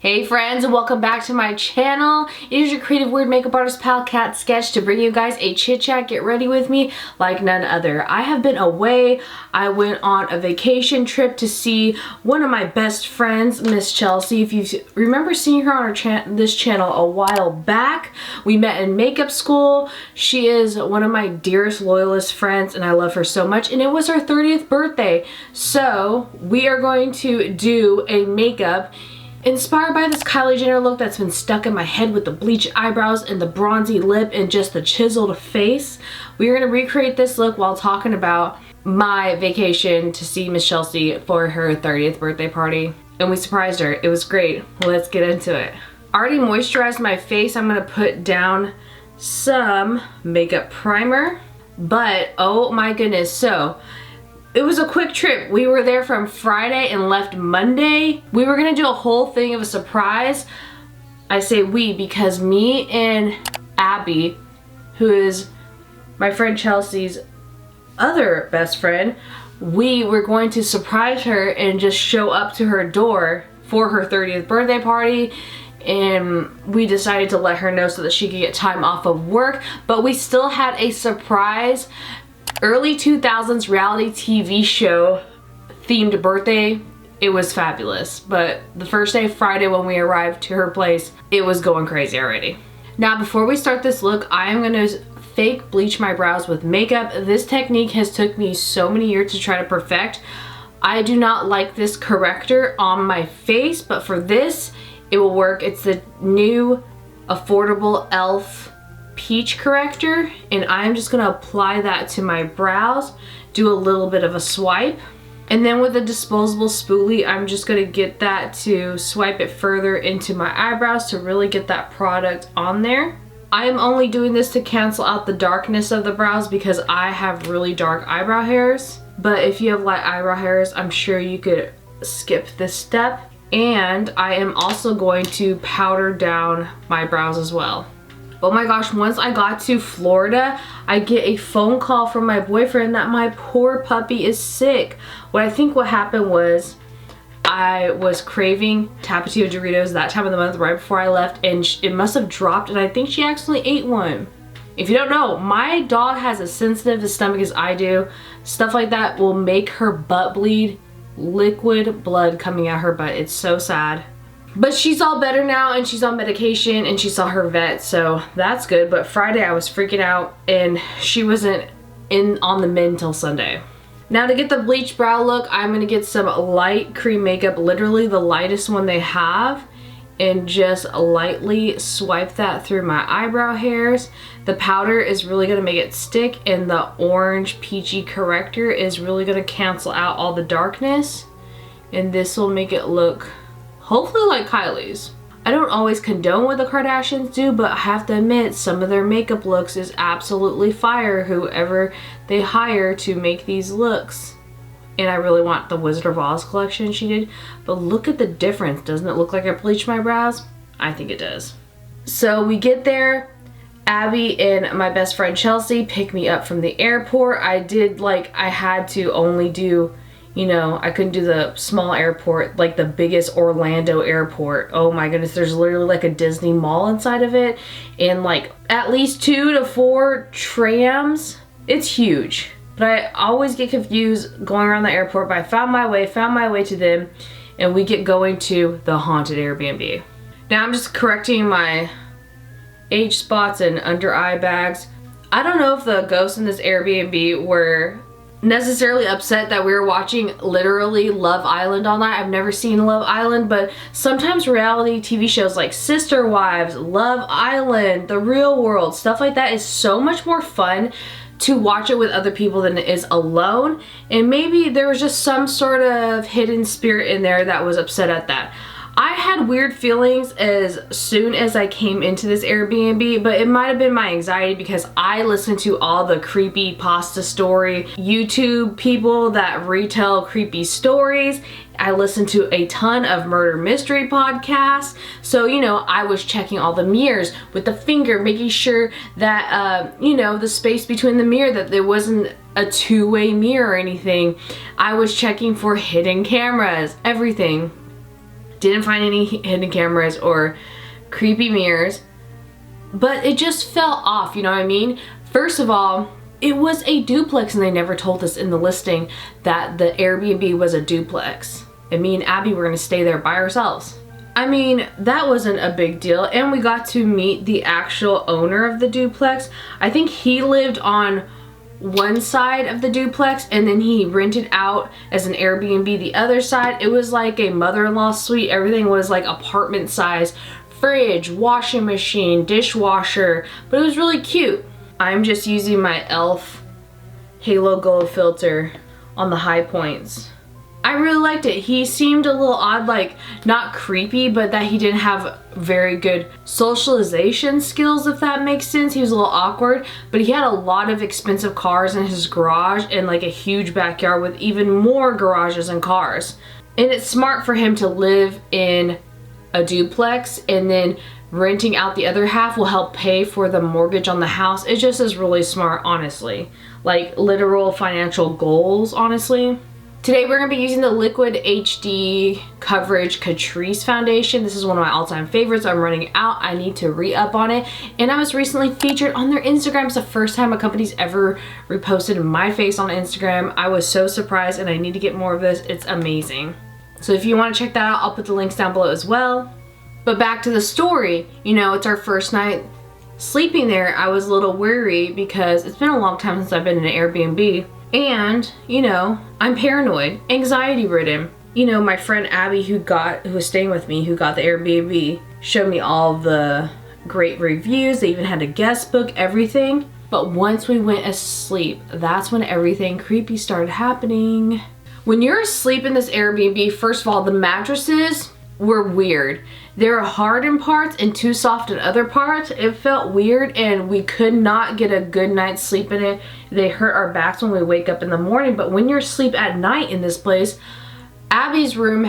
Hey friends, and welcome back to my channel. It is your creative weird makeup artist pal Cat Sketch to bring you guys a chit chat. Get ready with me like none other. I have been away. I went on a vacation trip to see one of my best friends, Miss Chelsea. If you remember seeing her on this channel a while back, we met in makeup school. She is one of my dearest loyalist friends and I love her so much, and it was her 30th birthday. So we are going to do a makeup inspired by this Kylie Jenner look that's been stuck in my head with the bleached eyebrows and the bronzy lip and just the chiseled face. We're going to recreate this look while talking about my vacation to see Miss Chelsea for her 30th birthday party. And we surprised her. It was great. Let's get into it. I already moisturized my face. I'm going to put down some makeup primer. But oh my goodness. So it was a quick trip. We were there from Friday and left Monday. We were gonna do a whole thing of a surprise. I say we because me and Abby, who is my friend Chelsea's other best friend, we were going to surprise her and just show up to her door for her 30th birthday party. And we decided to let her know so that she could get time off of work, but we still had a surprise early 2000s reality TV show themed birthday. It was fabulous, but the first day, Friday, when we arrived to her place, it was going crazy already. Now before we start this look, I am going to fake bleach my brows with makeup. This technique has took me so many years to try to perfect. I do not like this corrector on my face, but for this it will work. It's the new affordable e.l.f. peach corrector, and I'm just gonna apply that to my brows, do a little bit of a swipe, and then with a disposable spoolie I'm just gonna get that to swipe it further into my eyebrows to really get that product on there. I am only doing this to cancel out the darkness of the brows because I have really dark eyebrow hairs, but if you have light eyebrow hairs, I'm sure you could skip this step. And I am also going to powder down my brows as well. Oh my gosh, once I got to Florida, I get a phone call from my boyfriend that my poor puppy is sick. What I think what happened was I was craving Tapatio Doritos that time of the month right before I left, and it must have dropped, and I think she actually ate one. If you don't know, my dog has as sensitive a stomach as I do. Stuff like that will make her butt bleed. Liquid blood coming out her butt. It's so sad. But she's all better now and she's on medication and she saw her vet, so that's good. But Friday I was freaking out and she wasn't on the mend till Sunday. Now to get the bleach brow look, I'm gonna get some light cream makeup, literally the lightest one they have, and just lightly swipe that through my eyebrow hairs. The powder is really gonna make it stick, and the orange peachy corrector is really gonna cancel out all the darkness, and this will make it look hopefully like Kylie's. I don't always condone what the Kardashians do, but I have to admit some of their makeup looks is absolutely fire, whoever they hire to make these looks. And I really want the Wizard of Oz collection she did, but look at the difference. Doesn't it look like I bleached my brows? I think it does. So we get there, Abby and my best friend Chelsea pick me up from the airport. I had to only do, you know, I couldn't do the small airport, like the biggest Orlando airport. Oh my goodness, there's literally like a Disney mall inside of it, and like at least 2 to 4 trams. It's huge. But I always get confused going around the airport, but I found my way to them, and we get going to the haunted Airbnb. Now I'm just correcting my age spots and under eye bags. I don't know if the ghosts in this Airbnb were necessarily upset that we were watching literally Love Island all night. I've never seen Love Island, but sometimes reality TV shows like Sister Wives, Love Island, The Real World, stuff like that is so much more fun to watch it with other people than it is alone. And maybe there was just some sort of hidden spirit in there that was upset at that. I had weird feelings as soon as I came into this Airbnb, but it might have been my anxiety because I listen to all the creepy pasta story YouTube people that retell creepy stories. I listen to a ton of murder mystery podcasts. So, you know, I was checking all the mirrors with the finger, making sure that, you know, the space between the mirror, that there wasn't a two-way mirror or anything. I was checking for hidden cameras, everything. Didn't find any hidden cameras or creepy mirrors, but it just felt off, you know what I mean? First of all, it was a duplex and they never told us in the listing that the Airbnb was a duplex. And me and Abby were gonna stay there by ourselves. I mean, that wasn't a big deal, and we got to meet the actual owner of the duplex. I think he lived on one side of the duplex and then he rented out as an Airbnb the other side. It was like a mother-in-law suite. Everything was like apartment size, fridge, washing machine, dishwasher, but it was really cute. I'm just using my e.l.f. Halo Glow filter on the high points. I really liked it. He seemed a little odd, like not creepy, but that he didn't have very good socialization skills, if that makes sense. He was a little awkward, but he had a lot of expensive cars in his garage and like a huge backyard with even more garages and cars. And it's smart for him to live in a duplex, and then renting out the other half will help pay for the mortgage on the house. It just is really smart, honestly. Like literal financial goals, honestly. Today we're going to be using the Liquid HD Coverage Catrice Foundation. This is one of my all-time favorites. I'm running out. I need to re-up on it. And I was recently featured on their Instagram. It's the first time a company's ever reposted my face on Instagram. I was so surprised and I need to get more of this. It's amazing. So if you want to check that out, I'll put the links down below as well. But back to the story, you know, it's our first night sleeping there. I was a little worried because it's been a long time since I've been in an Airbnb. And, you know, I'm paranoid, anxiety ridden. You know, my friend Abby who was staying with me, who got the Airbnb, showed me all the great reviews. They even had a guest book, everything. But once we went asleep, that's when everything creepy started happening. When you're asleep in this Airbnb, first of all, the mattresses were weird. They were hard in parts and too soft in other parts. It felt weird and we could not get a good night's sleep in it. They hurt our backs when we wake up in the morning. But when you're asleep at night in this place, Abby's room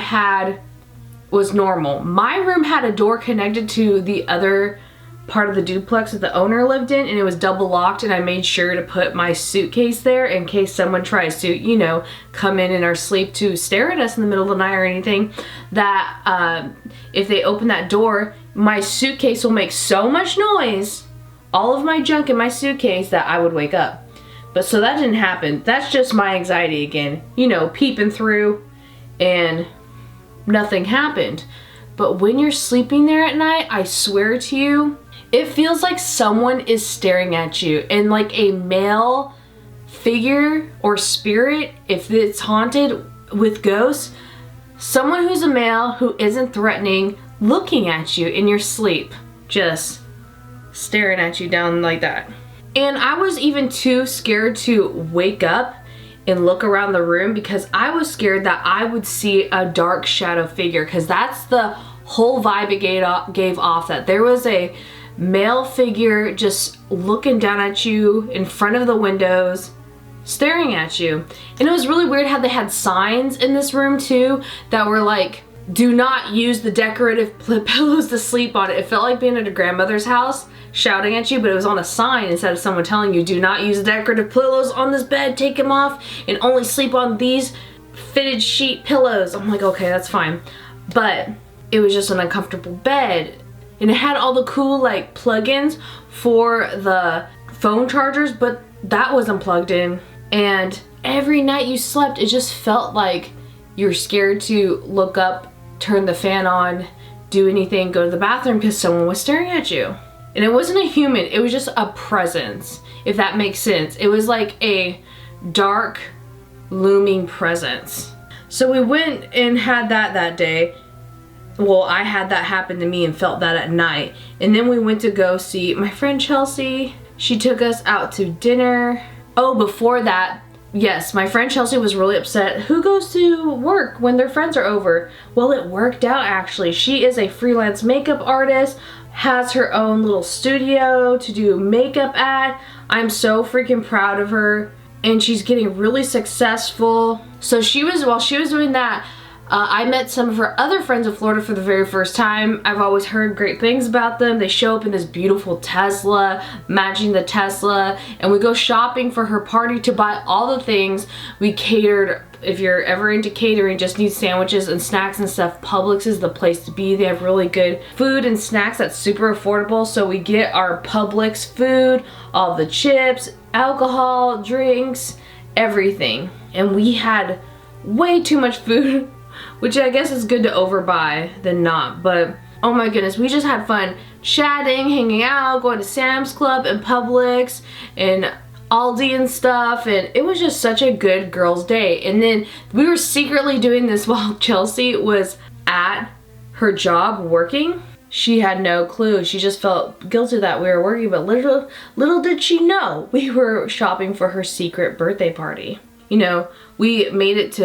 was normal. My room had a door connected to the other part of the duplex that the owner lived in, and it was double locked, and I made sure to put my suitcase there in case someone tries to, you know, come in our sleep to stare at us in the middle of the night or anything, that if they open that door, my suitcase will make so much noise, all of my junk in my suitcase, that I would wake up. But so that didn't happen. That's just my anxiety again, you know, peeping through, and nothing happened. But when you're sleeping there at night, I swear to you, it feels like someone is staring at you, and like a male figure or spirit, if it's haunted with ghosts, someone who's a male who isn't threatening, looking at you in your sleep, just staring at you down like that. And I was even too scared to wake up and look around the room because I was scared that I would see a dark shadow figure, because that's the whole vibe it gave off, that there was a male figure just looking down at you in front of the windows, staring at you. And it was really weird how they had signs in this room too that were like, do not use the decorative pillows to sleep on. It felt like being at a grandmother's house shouting at you, but it was on a sign instead of someone telling you, do not use decorative pillows on this bed, take them off, and only sleep on these fitted sheet pillows. I'm like, okay, that's fine. But it was just an uncomfortable bed. And it had all the cool like plugins for the phone chargers, but that wasn't plugged in. And every night you slept, it just felt like you're scared to look up, turn the fan on, do anything, go to the bathroom, because someone was staring at you. And it wasn't a human, it was just a presence, if that makes sense. It was like a dark, looming presence. So we went and had that day. Well, I had that happen to me and felt that at night. And then we went to go see my friend Chelsea. She took us out to dinner. Oh, before that, yes, my friend Chelsea was really upset. Who goes to work when their friends are over? Well, it worked out actually. She is a freelance makeup artist, has her own little studio to do makeup at. I'm so freaking proud of her. And she's getting really successful. So while she was doing that, I met some of her other friends in Florida for the very first time. I've always heard great things about them. They show up in this beautiful Tesla, matching the Tesla, and we go shopping for her party to buy all the things. We catered. If you're ever into catering, just need sandwiches and snacks and stuff, Publix is the place to be. They have really good food and snacks that's super affordable. So we get our Publix food, all the chips, alcohol, drinks, everything. And we had way too much food, which I guess is good to overbuy than not. But oh my goodness, we just had fun chatting, hanging out, going to Sam's Club and Publix and Aldi and stuff, and it was just such a good girls' day. And then we were secretly doing this while Chelsea was at her job working. She had no clue. She just felt guilty that we were working, but little did she know we were shopping for her secret birthday party. You know, we made it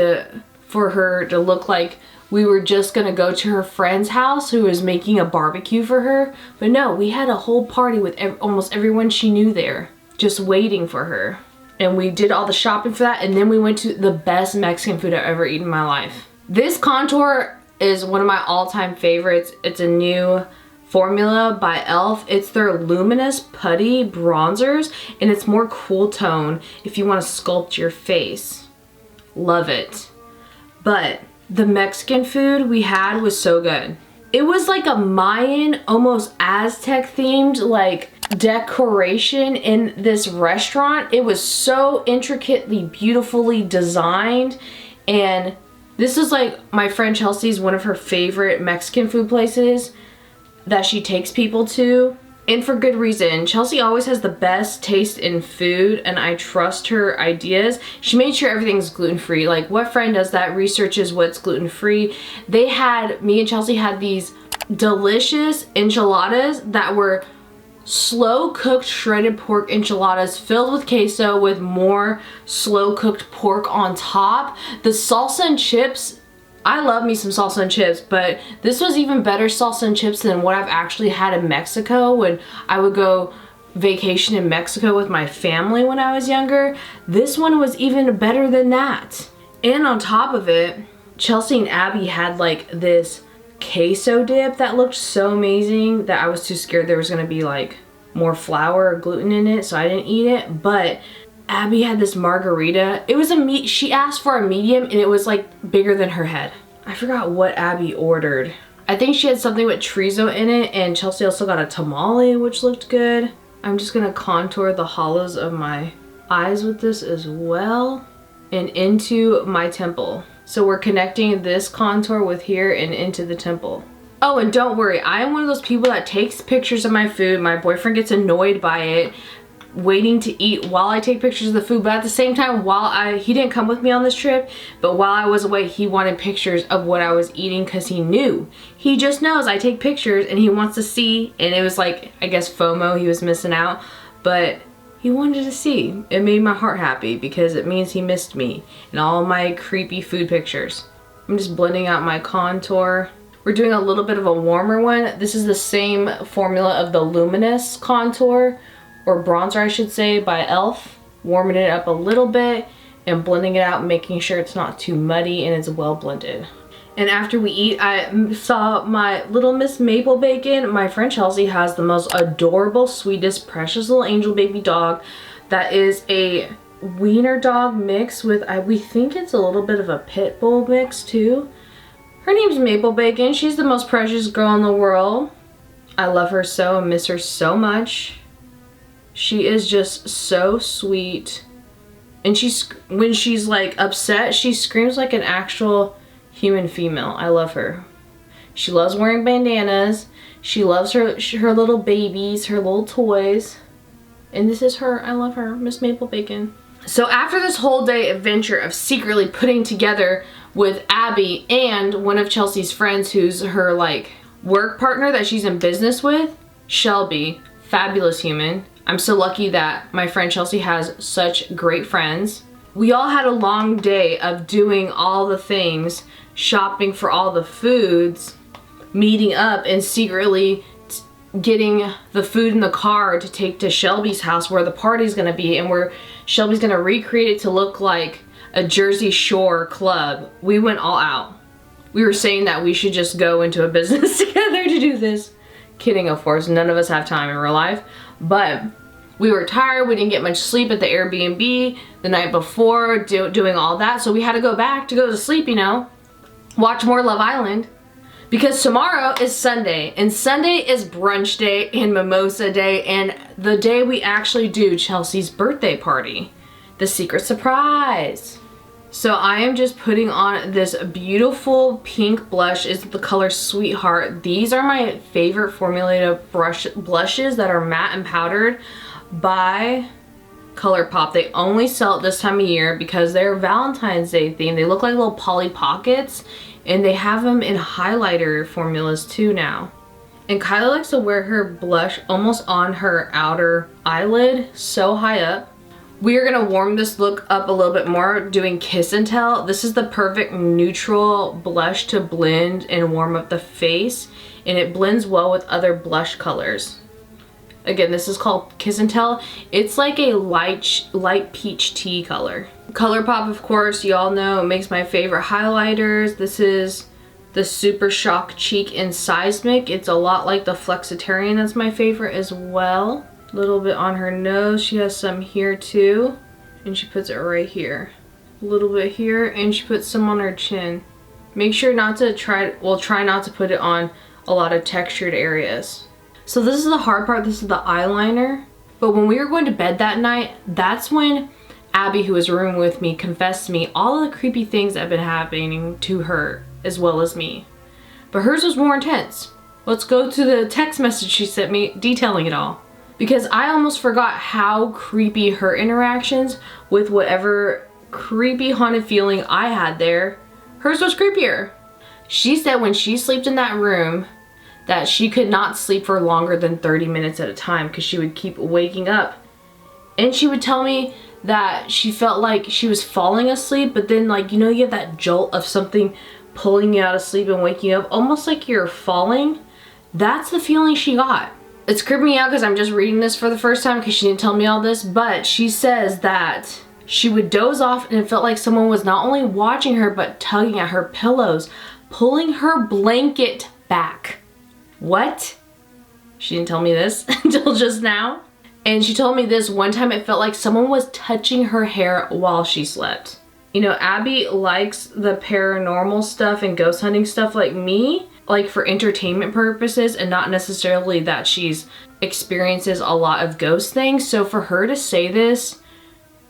for her to look like we were just gonna go to her friend's house who was making a barbecue for her, but no, we had a whole party with almost everyone she knew there, just waiting for her. And we did all the shopping for that, and then we went to the best Mexican food I've ever eaten in my life. This contour is one of my all-time favorites. It's a new formula by e.l.f. It's their Luminous Putty Bronzers, and it's more cool tone if you want to sculpt your face. Love it. But the Mexican food we had was so good. It was like a Mayan, almost Aztec themed like decoration in this restaurant. It was so intricately, beautifully designed, and this is like my friend Chelsea's one of her favorite Mexican food places that she takes people to, and for good reason. Chelsea always has the best taste in food, and I trust her ideas. She made sure everything's gluten-free. Like, what friend does that? Researches what's gluten-free. Me and Chelsea had these delicious enchiladas that were slow cooked shredded pork enchiladas filled with queso with more slow cooked pork on top. The salsa and chips, I love me some salsa and chips, but this was even better salsa and chips than what I've actually had in Mexico when I would go vacation in Mexico with my family when I was younger. This one was even better than that. And on top of it, Chelsea and Abby had like this queso dip that looked so amazing that I was too scared there was gonna be like more flour or gluten in it, so I didn't eat it. But Abby had this margarita. It was she asked for a medium, and it was like bigger than her head. I forgot what Abby ordered. I think she had something with chorizo in it, and Chelsea also got a tamale, which looked good. I'm just gonna contour the hollows of my eyes with this as well, and into my temple. So we're connecting this contour with here and into the temple. Oh, and don't worry, I am one of those people that takes pictures of my food. My boyfriend gets annoyed by it, waiting to eat while I take pictures of the food, but at the same time, he didn't come with me on this trip, but while I was away, he wanted pictures of what I was eating because he just knows I take pictures and he wants to see, and it was like, I guess FOMO, he was missing out, but he wanted to see. It made my heart happy because it means he missed me and all my creepy food pictures. I'm just blending out my contour. We're doing a little bit of a warmer one. This is the same formula of the Luminous contour, or bronzer I should say, by e.l.f. Warming it up a little bit and blending it out, making sure it's not too muddy and it's well blended. And after we eat, I saw my little Miss Maple Bacon. My friend Chelsea has the most adorable, sweetest, precious little angel baby dog that is a wiener dog mix with, we think it's a little bit of a pit bull mix too. Her name's Maple Bacon. She's the most precious girl in the world. I love her so and miss her so much. She is just so sweet. And when she's like upset, she screams like an actual human female. I love her. She loves wearing bandanas. She loves her little babies, her little toys. And this is her. I love her, Miss Maple Bacon. So after this whole day adventure of secretly putting together with Abby and one of Chelsea's friends who's her like work partner that she's in business with, Shelby, fabulous human. I'm so lucky that my friend Chelsea has such great friends. We all had a long day of doing all the things, shopping for all the foods, meeting up and secretly getting the food in the car to take to Shelby's house where the party's gonna be and where Shelby's gonna recreate it to look like a Jersey Shore club. We went all out. we were saying that we should just go into a business together to do this. Kidding, of course, none of us have time in real life, but we were tired, we didn't get much sleep at the Airbnb the night before, doing all that, so we had to go back to go to sleep, you know, watch more Love Island, because tomorrow is Sunday, and Sunday is brunch day and mimosa day, and the day we actually do Chelsea's birthday party, the secret surprise. So I am just putting on this beautiful pink blush. It's the color Sweetheart. These are my favorite formulated blushes that are matte and powdered by ColourPop. They only sell it this time of year because they're Valentine's Day themed. They look like little Polly Pockets, and they have them in highlighter formulas too now. And Kylie likes to wear her blush almost on her outer eyelid, so high up. We are gonna warm this look up a little bit more doing Kiss and Tell. This is the perfect neutral blush to blend and warm up the face, and it blends well with other blush colors. Again, this is called Kiss and Tell. It's like a light peach tea color. ColourPop, of course, y'all know, makes my favorite highlighters. This is the Super Shock Cheek in Seismic. It's a lot like the Flexitarian. That's my favorite as well. A little bit on her nose. She has some here too, and she puts it right here. A little bit here, and she puts some on her chin. Make sure not to try not to put it on a lot of textured areas. So this is the hard part. This is the eyeliner. But when we were going to bed that night, that's when Abby, who was rooming with me, confessed to me all of the creepy things that have been happening to her as well as me. But hers was more intense. Let's go to the text message she sent me detailing it all. Because I almost forgot how creepy her interactions with whatever creepy haunted feeling I had there, hers was creepier. She said when she slept in that room that she could not sleep for longer than 30 minutes at a time because she would keep waking up. And she would tell me that she felt like she was falling asleep, but then, like, you know, you have that jolt of something pulling you out of sleep and waking you up, almost like you're falling. That's the feeling she got. It's creeping me out because I'm just reading this for the first time because she didn't tell me all this, but she says that she would doze off and it felt like someone was not only watching her but tugging at her pillows, pulling her blanket back. What? She didn't tell me this until just now. And she told me this one time it felt like someone was touching her hair while she slept. You know, Abby likes the paranormal stuff and ghost hunting stuff like me, like for entertainment purposes, and not necessarily that she's experiences a lot of ghost things. So for her to say this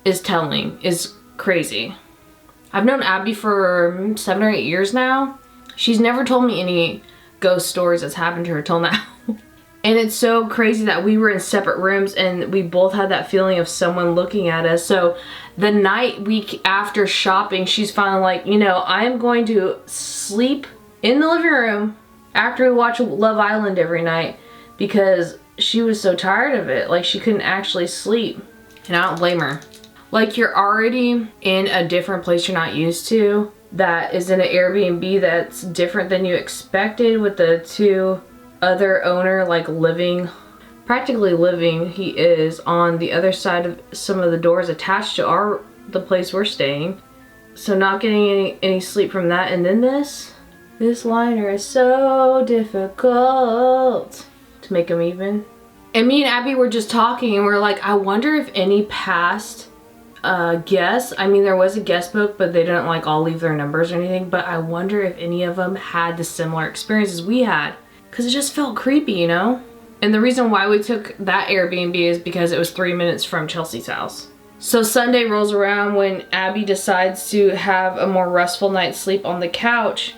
is telling, is crazy. I've known Abby for 7 or 8 years now. She's never told me any ghost stories that's happened to her till now. And it's so crazy that we were in separate rooms and we both had that feeling of someone looking at us. So the week after shopping, she's finally like, you know, I'm going to sleep in the living room after we watch Love Island every night because she was so tired of it. Like, she couldn't actually sleep. And I don't blame her. Like, you're already in a different place you're not used to that is in an Airbnb that's different than you expected, with the two other owner like practically living, he is on the other side of some of the doors attached to the place we're staying. So not getting any sleep from that. And then this liner is so difficult to make them even. And me and Abby were just talking and we're like, I wonder if any past guests, I mean, there was a guest book, but they didn't like all leave their numbers or anything, but I wonder if any of them had the similar experiences we had, because it just felt creepy, you know? And the reason why we took that Airbnb is because it was 3 minutes from Chelsea's house. So Sunday rolls around when Abby decides to have a more restful night's sleep on the couch.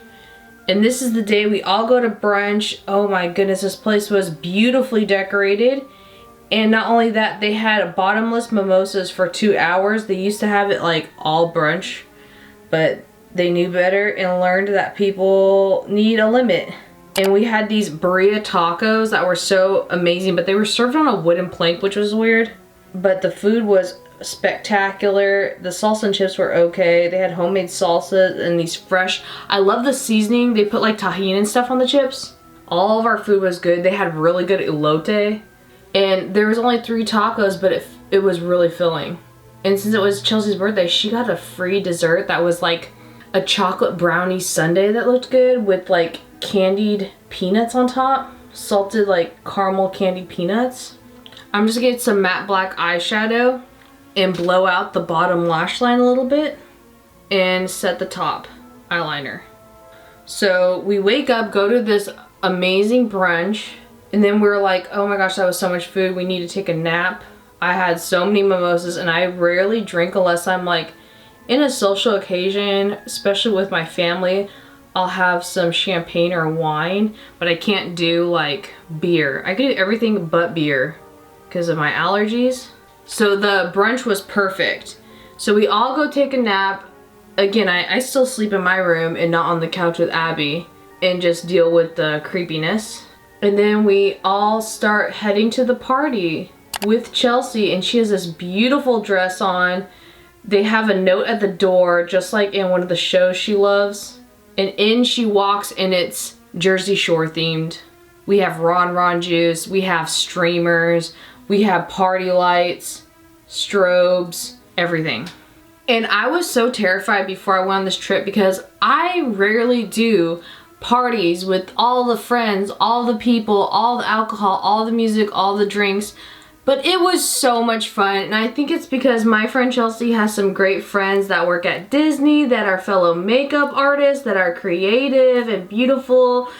And this is the day we all go to brunch. Oh my goodness, this place was beautifully decorated. And not only that, they had bottomless mimosas for 2 hours. They used to have it like all brunch, but they knew better and learned that people need a limit. And we had these birria tacos that were so amazing, but they were served on a wooden plank, which was weird. But the food was spectacular. The salsa and chips were okay. They had homemade salsa and these fresh, I love the seasoning. They put like tahini and stuff on the chips. All of our food was good. They had really good elote. And there was only 3 tacos, but it was really filling. And since it was Chelsea's birthday, she got a free dessert that was like a chocolate brownie sundae that looked good with like candied peanuts on top. Salted like caramel candied peanuts. I'm just gonna get some matte black eyeshadow and blow out the bottom lash line a little bit and set the top eyeliner. So we wake up, go to this amazing brunch, and then we're like, oh my gosh, that was so much food, we need to take a nap. I had so many mimosas, and I rarely drink unless I'm like in a social occasion, especially with my family. I'll have some champagne or wine, but I can't do like beer. I can do everything but beer because of my allergies. So the brunch was perfect. So we all go take a nap. Again, I still sleep in my room and not on the couch with Abby and just deal with the creepiness. And then we all start heading to the party with Chelsea, and she has this beautiful dress on. They have a note at the door, just like in one of the shows she loves. And in she walks, and it's Jersey Shore themed. We have Ron juice, we have streamers, we have party lights, strobes, everything. And I was so terrified before I went on this trip because I rarely do parties with all the friends, all the people, all the alcohol, all the music, all the drinks. But it was so much fun, and I think it's because my friend Chelsea has some great friends that work at Disney, that are fellow makeup artists, that are creative and beautiful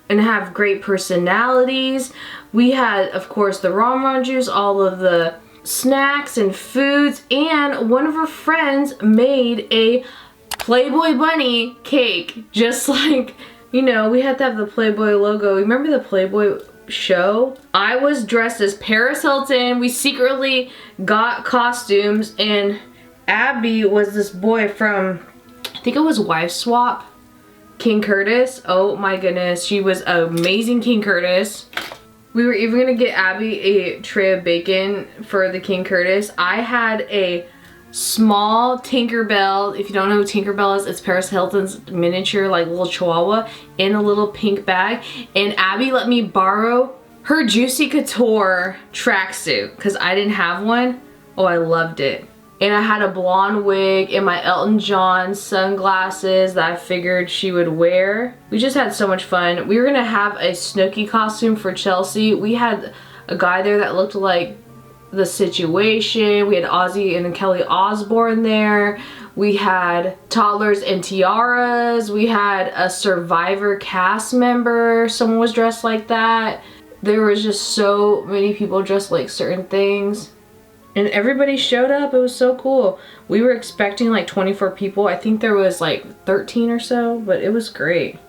and have great personalities. We had, of course, the ron juice, all of the snacks and foods, and one of her friends made a Playboy bunny cake, just like, you know, we had to have the Playboy logo. Remember the Playboy show? I was dressed as Paris Hilton. We secretly got costumes, and Abby was this boy from, I think it was Wife Swap, King Curtis. Oh my goodness, she was amazing King Curtis. We were even gonna get Abby a tray of bacon for the King Curtis. I had a small Tinkerbell. If you don't know who Tinkerbell is, it's Paris Hilton's miniature, like little chihuahua, in a little pink bag. And Abby let me borrow her Juicy Couture tracksuit because I didn't have one. Oh, I loved it. And I had a blonde wig and my Elton John sunglasses that I figured she would wear. We just had so much fun. We were gonna have a Snooki costume for Chelsea. We had a guy there that looked like The Situation. We had Ozzy and Kelly Osbourne there. We had toddlers and tiaras. We had a Survivor cast member. Someone was dressed like that. There was just so many people dressed like certain things. And everybody showed up. It was so cool. We were expecting like 24 people. I think there was like 13 or so, but it was great.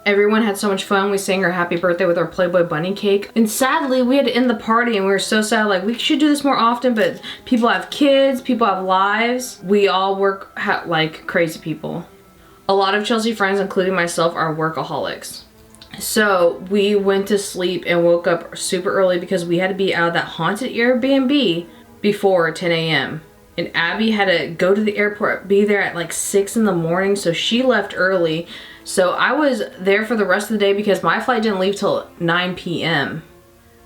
Everyone had so much fun. We sang her happy birthday with our Playboy bunny cake. And sadly, we had to end the party, and we were so sad. Like, we should do this more often, but people have kids, people have lives. We all work like crazy people. A lot of Chelsea friends, including myself, are workaholics. So we went to sleep and woke up super early because we had to be out of that haunted Airbnb before 10 a.m. And Abby had to go to the airport, be there at like 6 in the morning, so she left early. So I was there for the rest of the day because my flight didn't leave till 9 p.m.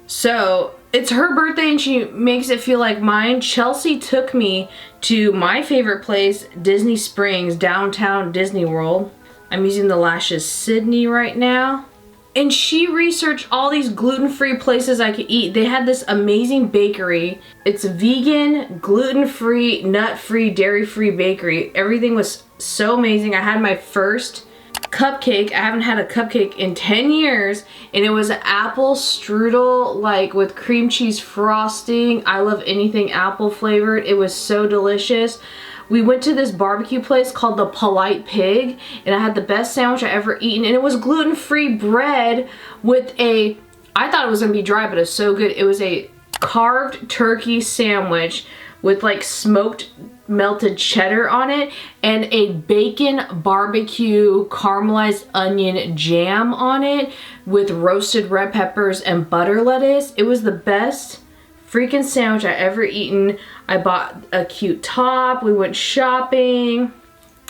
So it's her birthday and she makes it feel like mine. Chelsea took me to my favorite place, Disney Springs, downtown Disney World. I'm using the lashes Sydney right now. And she researched all these gluten-free places I could eat. They had this amazing bakery. It's vegan, gluten-free, nut-free, dairy-free bakery. Everything was so amazing. I had my first cupcake. I haven't had a cupcake in 10 years. And it was an apple strudel, like with cream cheese frosting. I love anything apple flavored. It was so delicious. We went to this barbecue place called the Polite Pig, and I had the best sandwich I ever eaten, and it was gluten-free bread with a, I thought it was gonna be dry, but it's so good. It was a carved turkey sandwich with like smoked melted cheddar on it and a bacon barbecue caramelized onion jam on it with roasted red peppers and butter lettuce. It was the best freaking sandwich I ever eaten. I bought a cute top. We went shopping,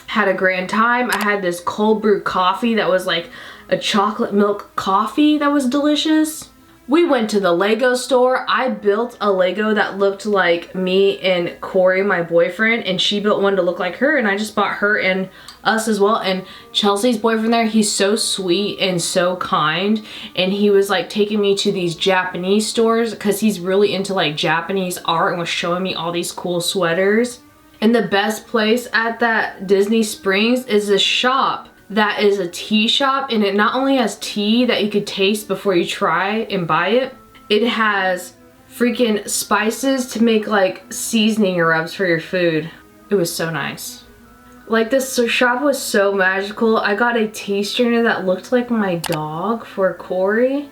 had a grand time. I had this cold brew coffee that was like a chocolate milk coffee that was delicious. We went to the Lego store. I built a Lego that looked like me and Corey, my boyfriend, and she built one to look like her, and I just bought her and us as well. And Chelsea's boyfriend there, he's so sweet and so kind, and he was like taking me to these Japanese stores because he's really into like Japanese art and was showing me all these cool sweaters. And the best place at that Disney Springs is a shop that is a tea shop, and it not only has tea that you could taste before you try and buy it, it has freaking spices to make like seasoning rubs for your food. It was so nice. Like, this shop was so magical. I got a tea strainer that looked like my dog for Corey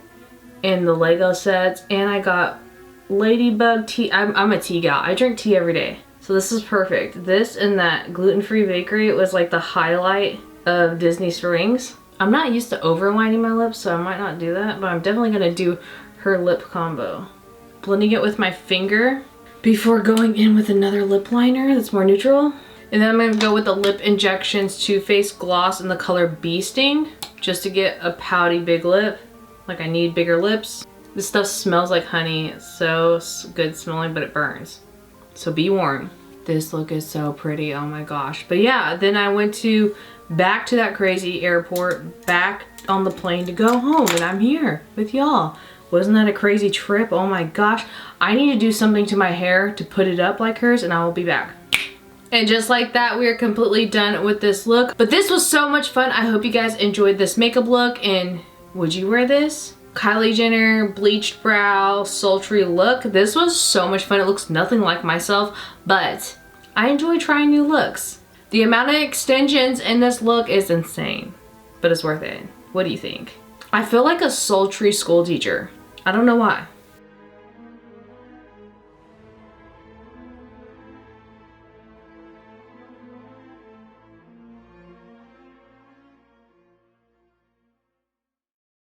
and the Lego sets, and I got ladybug tea. I'm a tea gal. I drink tea every day. So this is perfect. This and that gluten-free bakery, it was like the highlight of Disney Springs. I'm not used to overlining my lips, so I might not do that, but I'm definitely gonna do her lip combo. Blending it with my finger before going in with another lip liner that's more neutral. And then I'm gonna go with the Lip Injections Too Faced Gloss in the color Bee Sting, just to get a pouty big lip. Like, I need bigger lips. This stuff smells like honey. It's so good smelling, but it burns. So be warned. This look is so pretty, oh my gosh. But yeah, then I went back to that crazy airport, back on the plane to go home, and I'm here with y'all. Wasn't that a crazy trip? Oh my gosh. I need to do something to my hair to put it up like hers, and I will be back. And just like that, we are completely done with this look. But this was so much fun. I hope you guys enjoyed this makeup look, and would you wear this? Kylie Jenner bleached brow sultry look. This was so much fun. It looks nothing like myself, but I enjoy trying new looks. The amount of extensions in this look is insane, but it's worth it. What do you think? I feel like a sultry school teacher. I don't know why.